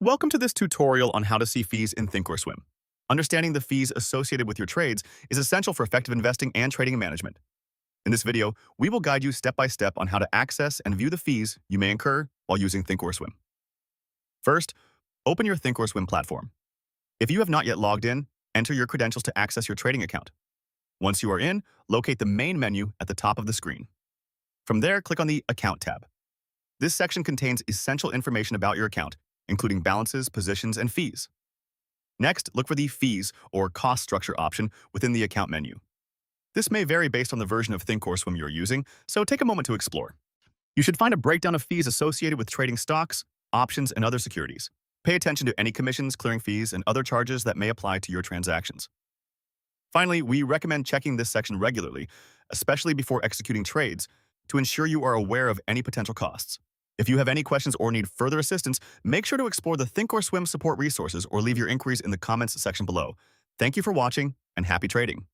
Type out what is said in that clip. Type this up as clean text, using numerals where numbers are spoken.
Welcome to this tutorial on how to see fees in Thinkorswim. Understanding the fees associated with your trades is essential for effective investing and trading management. In this video, we will guide you step by step on how to access and view the fees you may incur while using Thinkorswim. First, open your Thinkorswim platform. If you have not yet logged in, enter your credentials to access your trading account. Once you are in, locate the main menu at the top of the screen. From there, click on the Account tab. This section contains essential information about your account, including balances, positions, and fees. Next, look for the Fees or Cost Structure option within the account menu. This may vary based on the version of Thinkorswim you're using, so take a moment to explore. You should find a breakdown of fees associated with trading stocks, options, and other securities. Pay attention to any commissions, clearing fees, and other charges that may apply to your transactions. Finally, we recommend checking this section regularly, especially before executing trades, to ensure you are aware of any potential costs. If you have any questions or need further assistance, make sure to explore the Thinkorswim support resources or leave your inquiries in the comments section below. Thank you for watching, and happy trading.